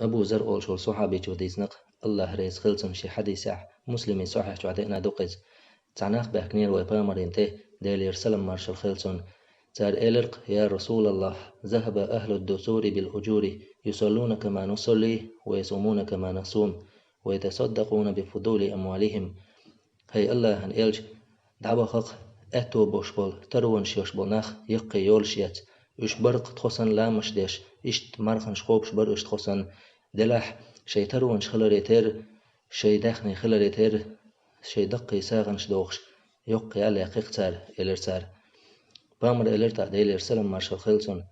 أبو ذر أول شول صحابي جوديزنق الله رئيس خلصن شي حديث مسلمي صحيح جوعدنا دقز تعناخ بحكنير ويبامرين ته ديلير سلم مارشال خلصن تار إلرق يا رسول الله ذهب أهل الدثور بالأجور يصلون كما نصلي ويصومون كما نصوم ويتصدقون بفضول أموالهم هي الله هن إلج دعوة خق أتو بوشبول تروان شيوشبول نخ يقي يولشيت إش برق تخصن لا مشدش إشت مرخن شخوبش بر إش تخصن دلح شي تروان شخلريتر شي دخني خلريتر شي دقي ساغن شدوخش يقي على قيقتار إلرتار بامر إلرتا ديلير سلم مارشال خلصن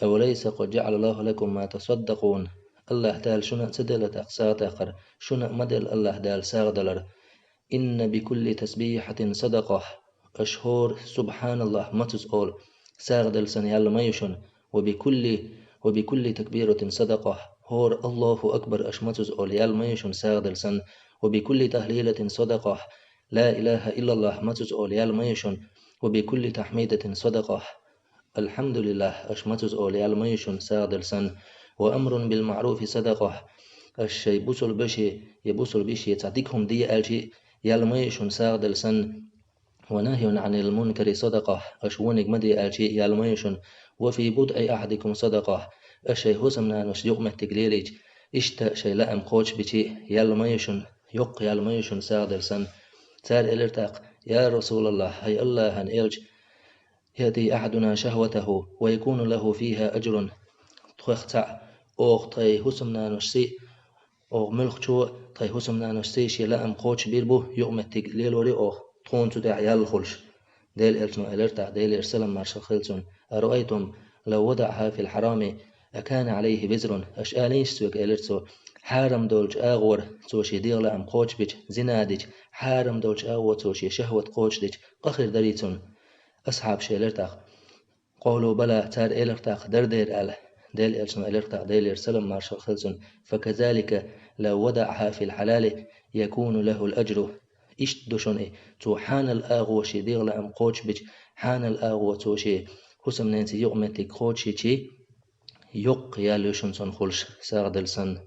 أوليس قد جعل الله لكم ما تصدقون الله دال شنا سدلت أقساط آخر شنا مدل الله دال ساغدلر إن بكل تسبيحة صدقة أشهر سبحان الله ما تسأل ساغدل سن يالميشن وبكل تكبيرة صدقة هور الله أكبر أشمتز أول يالميشن ساغدل سن وبكل تهليلة صدقة لا إله إلا الله متز أول يالميشن وبكل تحميدة صدقة الحمد لله أشمتز أول يالميشن ساغدل سن وأمر بالمعروف صدقة الشي بوصل بشي يبوصل بشي تعطيكم دي ألشي يالميشن ساغدل سن ونهي عن المنكر صدقة أشونك مدي ألشي يالميشن وفي بدء أحدكم صدقة الشي هسمنا نش يقمة تقليليج اشتا شي لأم قوش بشي يالميشن يق يالميشن ساغدل سن تار إلرتاق يا رسول الله هي الله هن إلج يأتي أحدنا شهوته ويكون له فيها أجر تخخع أوغ طي هسمنا نشسي أوغ ملخ شو طي هسمنا نشسي شي لأم قوش بيربو يقمة تقليل وري أوغ تون تدع يالخلش ديل إلتنو إلرتاق ديل إرسلم مارشال خلصن أرأيتم لو وضعها في الحرام أكان عليه بزر أشآليش سوك إلرتسو حارم دولج آغور توشي ديغ لأم قوش بيج زنادج حارم دولج آغور توشي شهوة قوش ديج قخر دريتون أصحاب شي إلرتاق قولوا بلا تار إلرتاق دردير أله ديل إلتنو إلرتاق ديل إرسلم مارشال خلصن فكذلك لو وضعها في الحلال يكون له الأجر إشت دوشون تو حان الآغوشي ديغ لأم قوش بيج حان الآغو توشي حسم نانسي يغمتك قوشي يق يالوشن سن خلش ساغدل سن